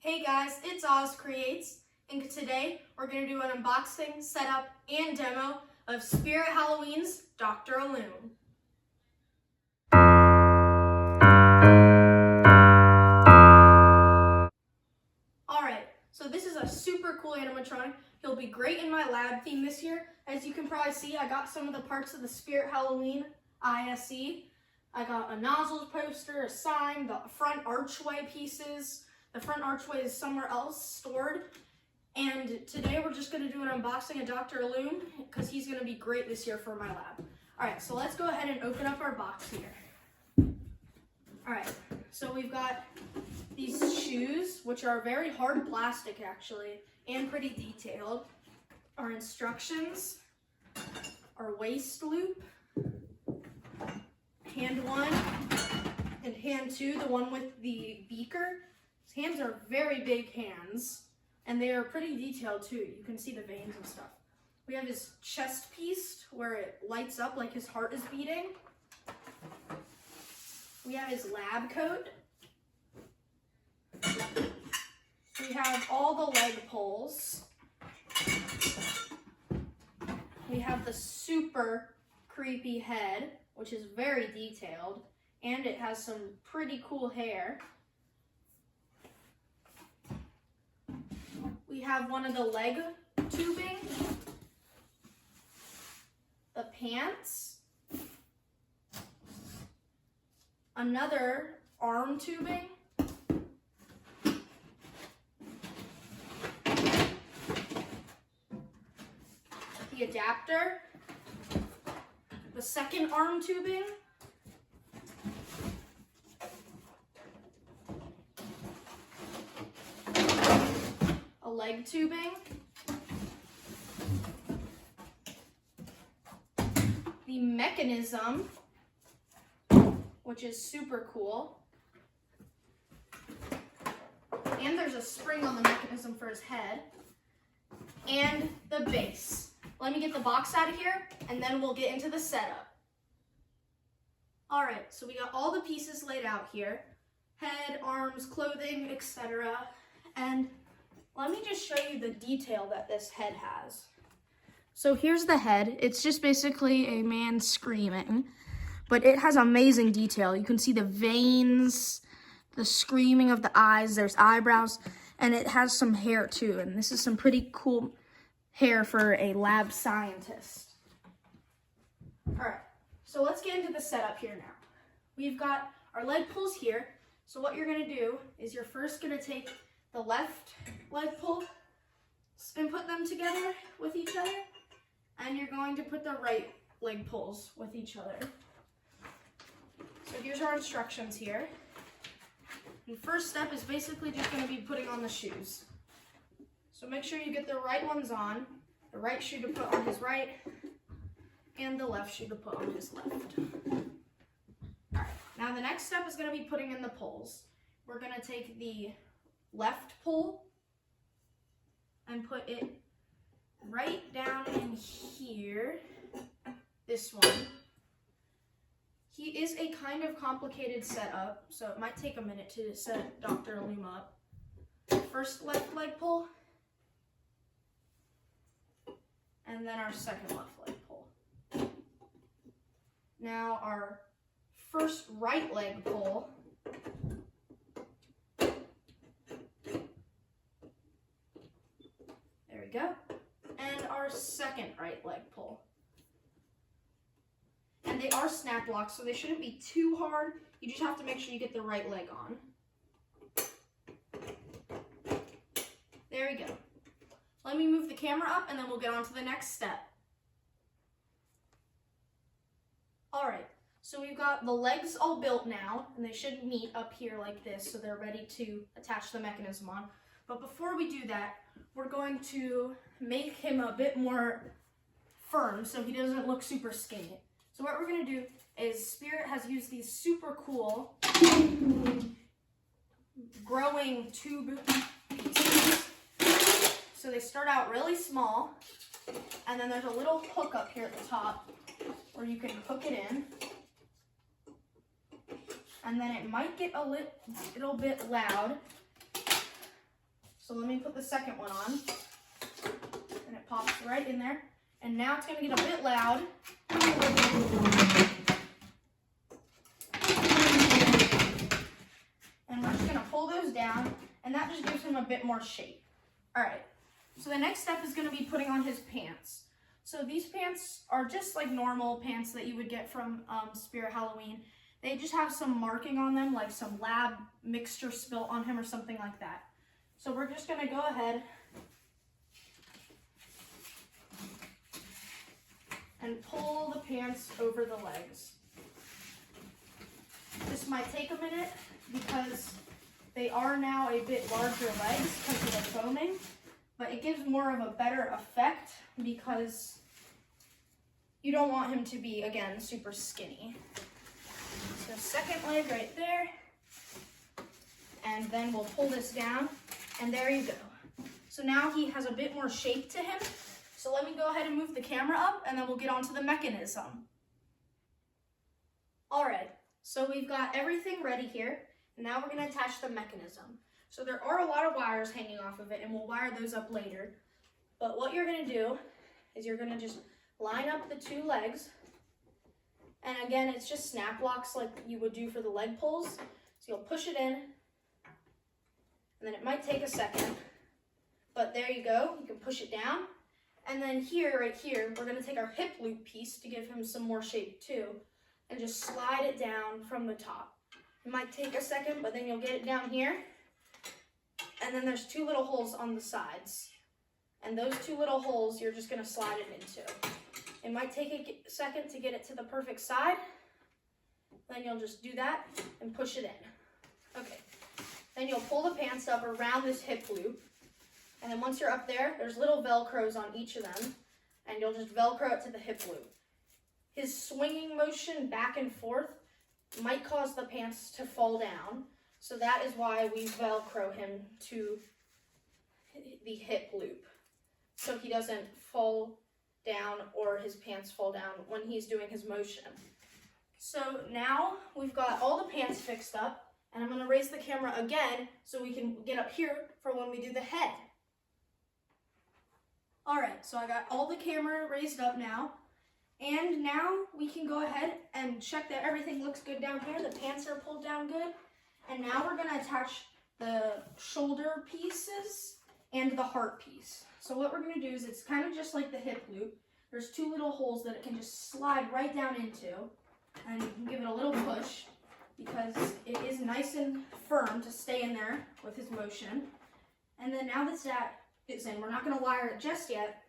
Hey guys, it's Oz Creates, and today we're going to do an unboxing, setup, and demo of Spirit Halloween's Dr. Illume. Alright, so this is a super cool animatronic. He'll be great in my lab theme this year. As you can probably see, I got some of the parts of the Spirit Halloween ISE. I got a nozzles poster, a sign, the front archway pieces. The front archway is somewhere else stored. And today we're just going to do an unboxing of Dr. Illume because he's going to be great this year for my lab. Alright, so let's go ahead and open up our box here. Alright, so we've got these shoes, which are very hard plastic actually, and pretty detailed. Our instructions, our waist loop, hand 1 and hand 2, the one with the beaker. His hands are very big hands, and they are pretty detailed too. You can see the veins and stuff. We have his chest piece where it lights up like his heart is beating. We have his lab coat. We have all the leg pulls. We have the super creepy head, which is very detailed, and it has some pretty cool hair. We have one of the leg tubing, the pants, another arm tubing, the adapter, the second arm tubing, a leg tubing, the mechanism, which is super cool, and there's a spring on the mechanism for his head, and the base. Let me get the box out of here, and then we'll get into the setup. Alright, so we got all the pieces laid out here. Head, arms, clothing, etc. And let me just show you the detail that this head has. So here's the head. It's just basically a man screaming, but it has amazing detail. You can see the veins, the screaming of the eyes, there's eyebrows, and it has some hair too. And this is some pretty cool hair for a lab scientist. All right, so let's get into the setup here now. We've got our leg pulls here. So what you're gonna do is you're first gonna take the left leg pull and put them together with each other, and you're going to put the right leg pulls with each other. So here's our instructions here. The first step is basically just going to be putting on the shoes. So make sure you get the right ones on, the right shoe to put on his right, and the left shoe to put on his left. Alright, now the next step is going to be putting in the pulls. We're going to take the left pull and put it right down in here, this one. He is a kind of complicated setup, so it might take a minute to set Dr. Illume up. First left leg pull, and then our second left leg pull. Now our first right leg pull, there we go, and our second right leg pull. And they are snap locks, so they shouldn't be too hard. You just have to make sure you get the right leg on. There we go. Let me move the camera up and then we'll get on to the next step. Alright, so we've got the legs all built now, and they should meet up here like this, so they're ready to attach the mechanism on. But before we do that, we're going to make him a bit more firm so he doesn't look super skinny. So what we're going to do is Spirit has used these super cool growing tube pieces. So they start out really small, and then there's a little hook up here at the top where you can hook it in. And then it might get a little bit loud, So let me put the second one on. And it pops right in there. And now it's going to get a bit loud. And we're just going to pull those down, and that just gives him a bit more shape. All right, so the next step is going to be putting on his pants. So these pants are just like normal pants that you would get from Spirit Halloween. They just have some marking on them, like some lab mixture spilt on him or something like that. So we're just going to go ahead and pull the pants over the legs. This might take a minute because they are now a bit larger legs because of the foaming, but it gives more of a better effect because you don't want him to be, again, super skinny. So second leg right there, and then we'll pull this down, and there you go. So now he has a bit more shape to him. So let me go ahead and move the camera up, and then we'll get onto the mechanism. All right, so we've got everything ready here, and now we're going to attach the mechanism. So there are a lot of wires hanging off of it, and we'll wire those up later. But what you're going to do is you're going to just line up the two legs, and again, it's just snap locks like you would do for the leg pulls. So you'll push it in, and then it might take a second, but there you go. You can push it down. And then here, right here, we're going to take our hip loop piece to give him some more shape too, and just slide it down from the top. It might take a second, but then you'll get it down here. And then there's two little holes on the sides. And those two little holes, you're just going to slide it into. It might take a second to get it to the perfect side. Then you'll just do that and push it in. Okay. Then you'll pull the pants up around this hip loop. And then once you're up there, there's little Velcros on each of them, and you'll just Velcro it to the hip loop. His swinging motion back and forth might cause the pants to fall down, so that is why we Velcro him to the hip loop, so he doesn't fall down or his pants fall down when he's doing his motion. So now we've got all the pants fixed up, and I'm going to raise the camera again so we can get up here for when we do the head. All right, so I got all the camera raised up now, and now we can go ahead and check that everything looks good down here. The pants are pulled down good, and now we're gonna attach the shoulder pieces and the heart piece. So what we're gonna do is it's kind of just like the hip loop. There's two little holes that it can just slide right down into, and you can give it a little push because it is nice and firm to stay in there with his motion. And then now that it's in, we're not going to wire it just yet,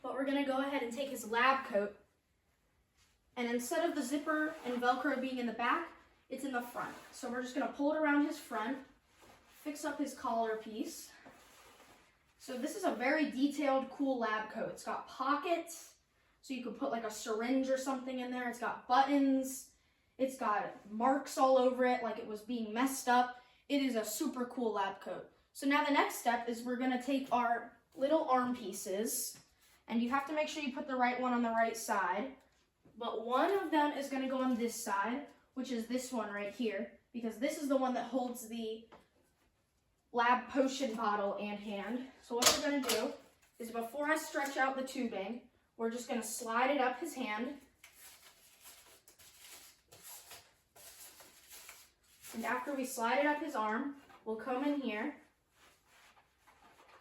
but we're going to go ahead and take his lab coat, and instead of the zipper and Velcro being in the back, it's in the front. So we're just going to pull it around his front, fix up his collar piece. So this is a very detailed, cool lab coat. It's got pockets, so you could put like a syringe or something in there. It's got buttons. It's got marks all over it like it was being messed up. It is a super cool lab coat. So now the next step is we're going to take our little arm pieces, and you have to make sure you put the right one on the right side, but one of them is going to go on this side, which is this one right here, because this is the one that holds the lab potion bottle and hand. So what we're going to do is before I stretch out the tubing, we're just going to slide it up his hand, and after we slide it up his arm, we'll come in here.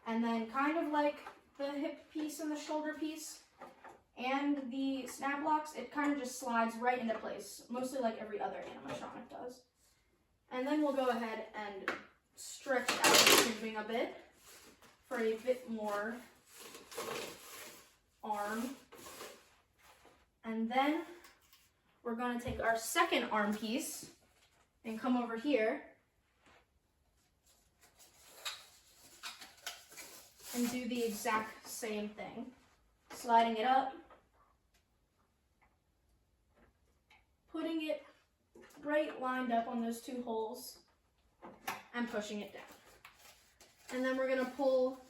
And then kind of like the hip piece and the shoulder piece and the snap locks, it kind of just slides right into place, mostly like every other animatronic does. And then we'll go ahead and stretch out the tubing a bit for a bit more arm. And then we're going to take our second arm piece and come over here and do the exact same thing. Sliding it up, putting it right lined up on those two holes, and pushing it down. And then we're going to pull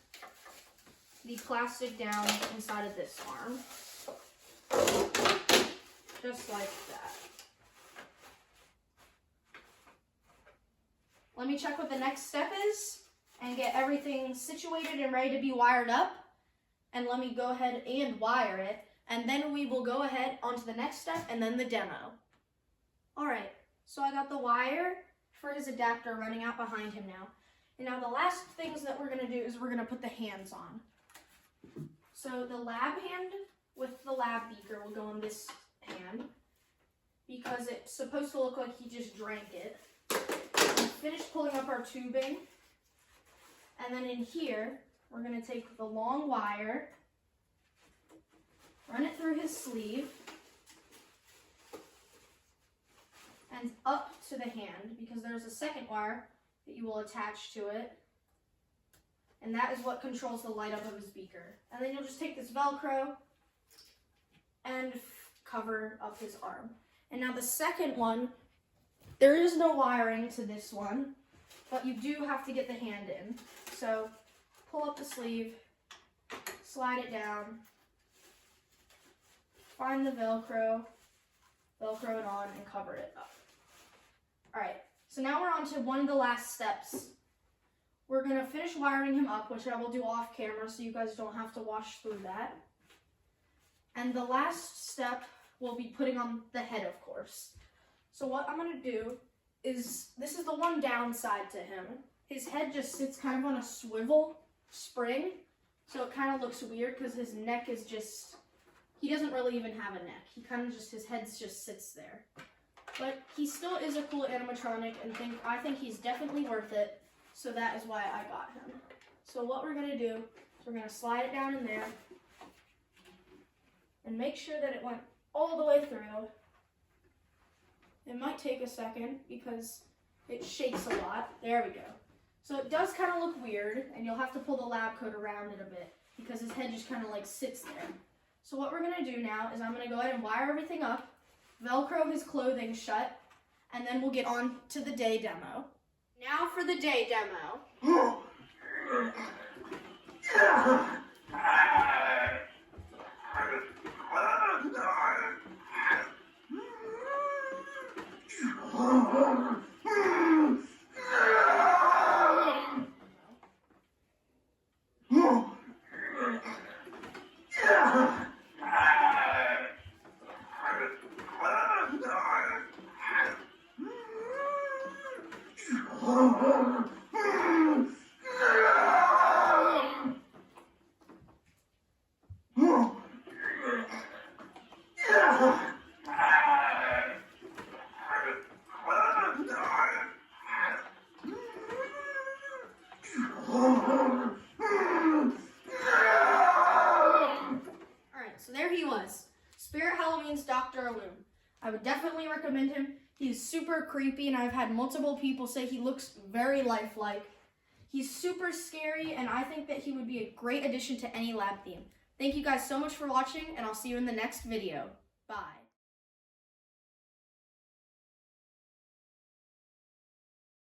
the plastic down inside of this arm, just like that. Let me check what the next step is. and get everything situated and ready to be wired up. And let me go ahead and wire it. And then we will go ahead onto the next step and then the demo. All right, so I got the wire for his adapter running out behind him now. And now the last things that we're gonna do is we're gonna put the hands on. So the lab hand with the lab beaker will go on this hand because it's supposed to look like he just drank it. We finished pulling up our tubing. And then in here, we're gonna take the long wire, run it through his sleeve, and up to the hand, because there's a second wire that you will attach to it. And that is what controls the light up of his beaker. And then you'll just take this Velcro and cover up his arm. And now the second one, there is no wiring to this one, but you do have to get the hand in. So pull up the sleeve, slide it down, find the Velcro it on, and cover it up. All right, so now we're on to one of the last steps. We're gonna finish wiring him up, which I will do off camera so you guys don't have to watch through that. And the last step will be putting on the head, of course. So what I'm gonna do is, this is the one downside to him. His head just sits kind of on a swivel spring, so it kind of looks weird because his neck is just, he doesn't really even have a neck. He kind of just, his head just sits there. But he still is a cool animatronic, and I think he's definitely worth it, so that is why I got him. So what we're gonna do is we're gonna slide it down in there and make sure that it went all the way through. It might take a second because it shakes a lot. There we go. So it does kind of look weird, and you'll have to pull the lab coat around it a bit because his head just kind of like sits there. So what we're gonna do now is I'm gonna go ahead and wire everything up, Velcro his clothing shut, and then we'll get on to the day demo. Now for the day demo. So there he was, Spirit Halloween's Dr. Illume. I would definitely recommend him. He's super creepy, and I've had multiple people say he looks very lifelike. He's super scary, and I think that he would be a great addition to any lab theme. Thank you guys so much for watching, and I'll see you in the next video. Bye.